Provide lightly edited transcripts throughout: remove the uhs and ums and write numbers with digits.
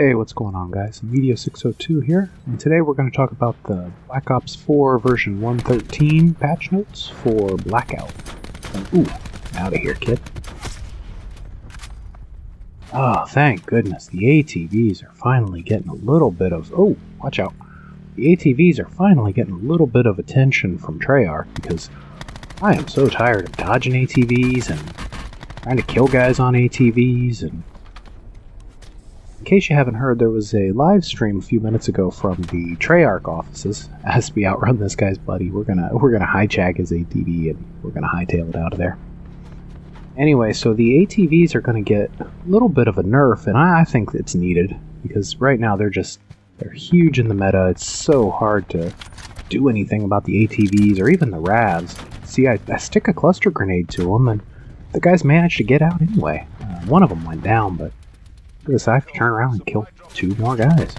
Hey, what's going on, guys? Media602 here, and today we're going to talk about the Black Ops 4 version 113 patch notes for Blackout. Ooh, out of here, kid. Oh, thank goodness, the ATVs are finally getting a little bit of... Oh, watch out. The ATVs are finally getting a little bit of attention from Treyarch, because I am so tired of dodging ATVs and trying to kill guys on ATVs, and... In case you haven't heard, there was a live stream a few minutes ago from the Treyarch offices. As we outrun this guy's buddy, we're gonna hijack his ATV and we're gonna hightail it out of there. Anyway, so the ATVs are gonna get a little bit of a nerf, and I think it's needed because right now they're huge in the meta. It's so hard to do anything about the ATVs or even the RAVs. See, I stick a cluster grenade to them, and the guys managed to get out anyway. One of them went down, but this, I have to turn around and kill 2 more guys.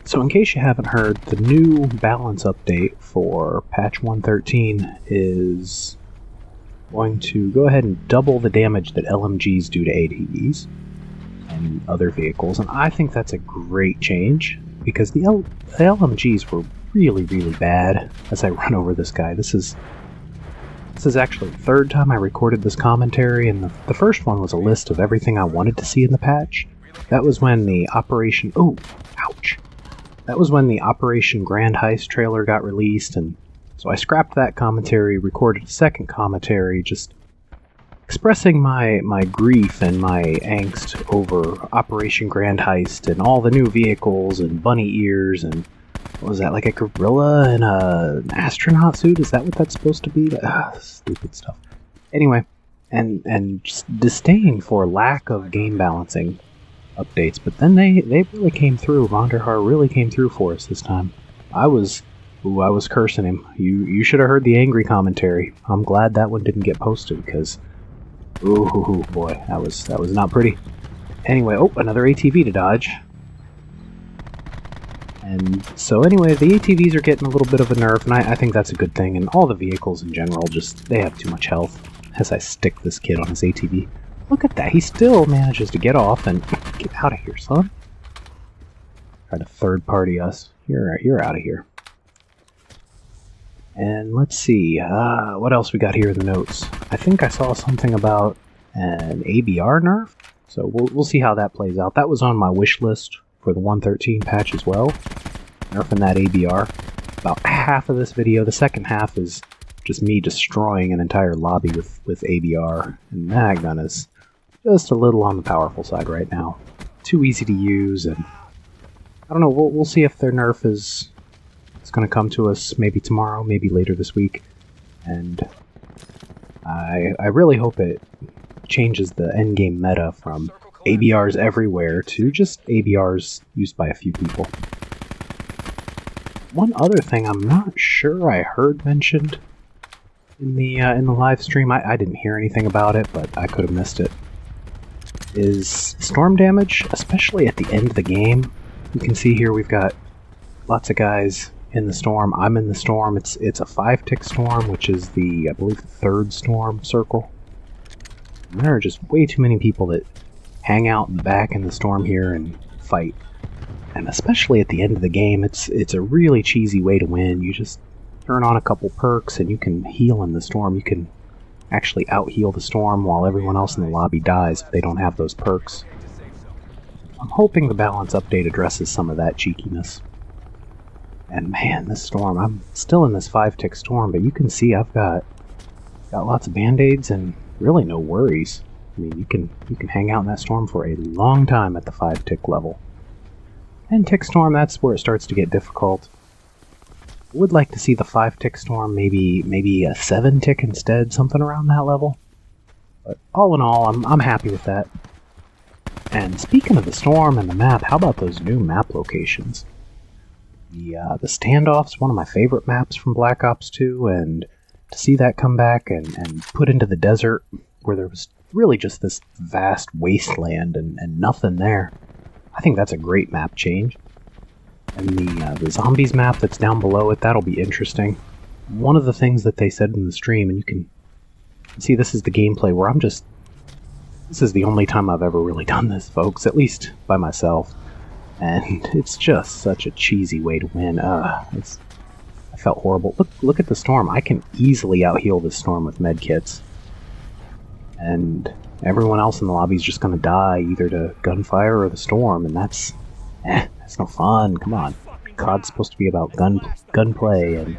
So in case you haven't heard, the new balance update for patch 113 is going to go ahead and double the damage that LMGs do to ATVs and other vehicles, and I think that's a great change because the LMGs were really, really bad. As I run over this guy, This is actually the third time I recorded this commentary, and the first one was a list of everything I wanted to see in the patch. That was when the Operation... Oh, ouch. That was when the Operation Grand Heist trailer got released, and so I scrapped that commentary, recorded a second commentary, just expressing my grief and my angst over Operation Grand Heist and all the new vehicles and bunny ears and... What was that, like a gorilla in an astronaut suit? Is that what that's supposed to be? Stupid stuff. Anyway, and just disdain for lack of game balancing updates, but then they really came through. Vonderhaar really came through for us this time. I was cursing him. You should have heard the angry commentary. I'm glad that one didn't get posted, because... Ooh, boy, that was not pretty. Anyway, another ATV to dodge. And so anyway, the ATVs are getting a little bit of a nerf, and I think that's a good thing, and all the vehicles in general, they have too much health. As I stick this kid on his ATV. Look at that, he still manages to get off and... Get out of here, son. Try to third-party us. You're out of here. And let's see, what else we got here in the notes? I think I saw something about an ABR nerf, so we'll see how that plays out. That was on my wish list for the 113 patch as well, nerfing that ABR. About half of this video, the second half is just me destroying an entire lobby with ABR, and that gun is just a little on the powerful side right now. Too easy to use, and I don't know, we'll see if their nerf is going to come to us maybe tomorrow, maybe later this week, and I really hope it changes the endgame meta from ABRs everywhere to just ABRs used by a few people. One other thing I'm not sure I heard mentioned in the live stream, I didn't hear anything about it, but I could have missed it, is storm damage, especially at the end of the game. You can see here we've got lots of guys in the storm. I'm in the storm. It's a 5-tick storm, which is I believe the 3rd storm circle. And there are just way too many people that hang out in the back in the storm here and fight. And especially at the end of the game, it's a really cheesy way to win. You just turn on a couple perks and you can heal in the storm. You can actually out-heal the storm while everyone else in the lobby dies if they don't have those perks. I'm hoping the balance update addresses some of that cheekiness. And man, this storm, I'm still in this 5-tick storm, but you can see I've got lots of band-aids and really no worries. I mean, you can hang out in that storm for a long time at the 5-tick level. 10-tick storm, that's where it starts to get difficult. I would like to see the 5-tick storm maybe a 7-tick instead, something around that level. But all in all, I'm happy with that. And speaking of the storm and the map, how about those new map locations? The standoff's one of my favorite maps from Black Ops 2, and to see that come back and put into the desert where there was really just this vast wasteland and nothing there. I think that's a great map change. And the zombies map that's down below it, that'll be interesting. One of the things that they said in the stream, and you can see this is the gameplay where I'm just This is the only time I've ever really done this, folks, at least by myself. And it's just such a cheesy way to win. I felt horrible. Look at the storm. I can easily out-heal this storm with medkits. And everyone else in the lobby is just going to die either to gunfire or the storm, and that's no fun. Come on. COD's supposed to be about gunplay and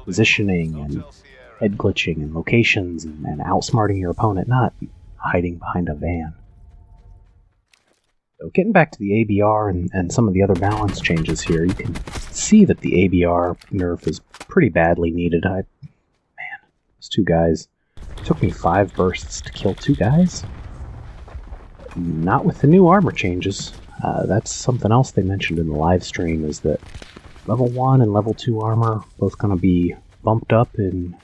positioning and head glitching and locations and outsmarting your opponent, not hiding behind a van. So getting back to the ABR and some of the other balance changes here, you can see that the ABR nerf is pretty badly needed. Man, those two guys. It took me 5 bursts to kill 2 guys. Not with the new armor changes. That's something else they mentioned in the live stream, is that level 1 and level 2 armor both going to be bumped up in,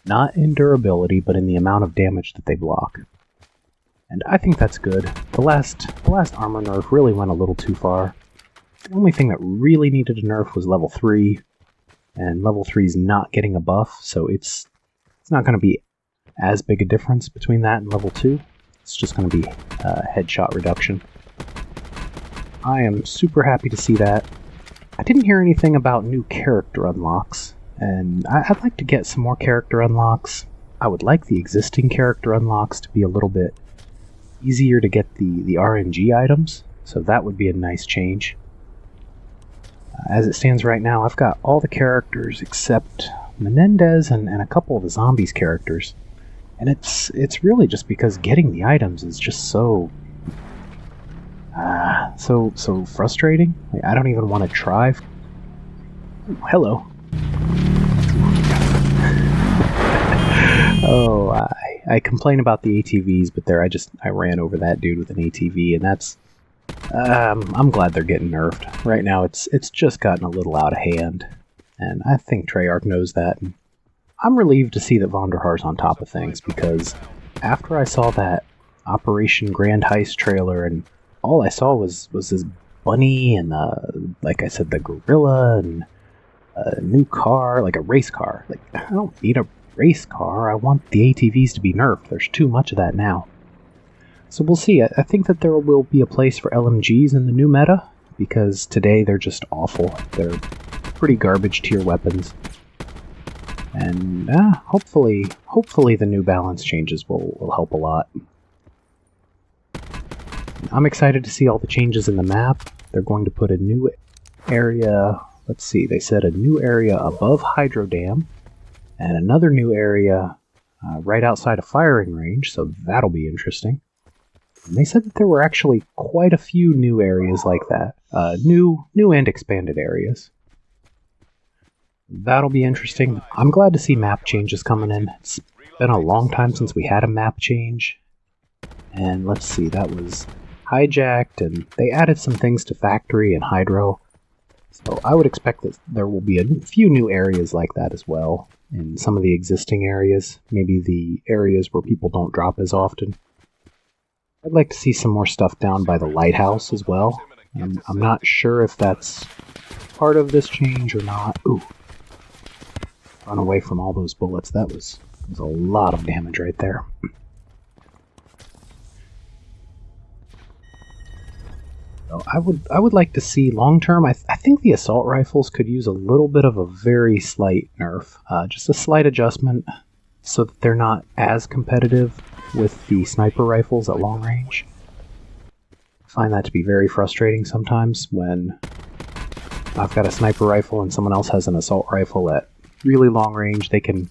not in durability, but in the amount of damage that they block. And I think that's good. The last armor nerf really went a little too far. The only thing that really needed a nerf was level 3, and level 3's not getting a buff, so it's not going to be as big a difference between that and level 2. It's just going to be headshot reduction. I am super happy to see that. I didn't hear anything about new character unlocks, and I'd like to get some more character unlocks. I would like the existing character unlocks to be a little bit easier to get the RNG items, so that would be a nice change. As it stands right now, I've got all the characters except Menendez and a couple of the zombies characters. And it's really just because getting the items is just so frustrating. I don't even want to try. Ooh, hello. Oh, I complain about the ATVs, but there I ran over that dude with an ATV, and that's I'm glad they're getting nerfed. Right now it's just gotten a little out of hand, and I think Treyarch knows that. And I'm relieved to see that Vonderhaar's on top of things, because after I saw that Operation Grand Heist trailer, and all I saw was this bunny and like I said, the gorilla and a new car, like a race car. Like, I don't need a race car. I want the ATVs to be nerfed. There's too much of that now. So we'll see. I think that there will be a place for LMGs in the new meta, because today they're just awful. They're pretty garbage tier weapons. And hopefully the new balance changes will help a lot. I'm excited to see all the changes in the map. They're going to put a new area, let's see, they said a new area above Hydro Dam, and another new area right outside of firing range, so that'll be interesting. And they said that there were actually quite a few new areas like that. New and expanded areas. That'll be interesting. I'm glad to see map changes coming in. It's been a long time since we had a map change. And let's see, that was hijacked, and they added some things to Factory and Hydro. So I would expect that there will be a few new areas like that as well in some of the existing areas. Maybe the areas where people don't drop as often. I'd like to see some more stuff down by the lighthouse as well. I'm not sure if that's part of this change or not. Ooh. Run away from all those bullets. That was a lot of damage right there. So I would like to see long term. I think the assault rifles could use a little bit of a very slight nerf, just a slight adjustment, so that they're not as competitive with the sniper rifles at long range. I find that to be very frustrating sometimes when I've got a sniper rifle and someone else has an assault rifle at really long range. They can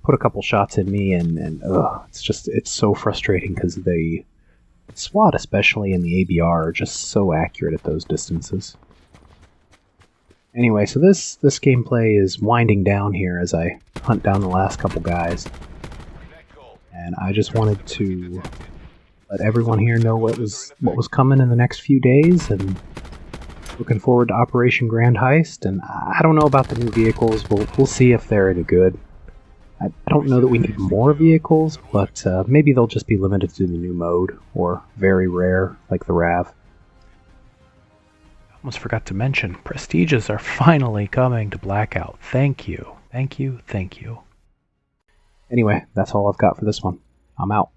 put a couple shots in me, and it's so frustrating because the SWAT, especially in the ABR, are just so accurate at those distances. Anyway, so this gameplay is winding down here as I hunt down the last couple guys. And I just wanted to let everyone here know what was coming in the next few days, and looking forward to Operation Grand Heist. And I don't know about the new vehicles. We'll see if they're any good. I don't know that we need more vehicles, but maybe they'll just be limited to the new mode, or very rare, like the RAV. Almost forgot to mention, Prestiges are finally coming to Blackout. Thank you. Thank you. Thank you. Anyway, that's all I've got for this one. I'm out.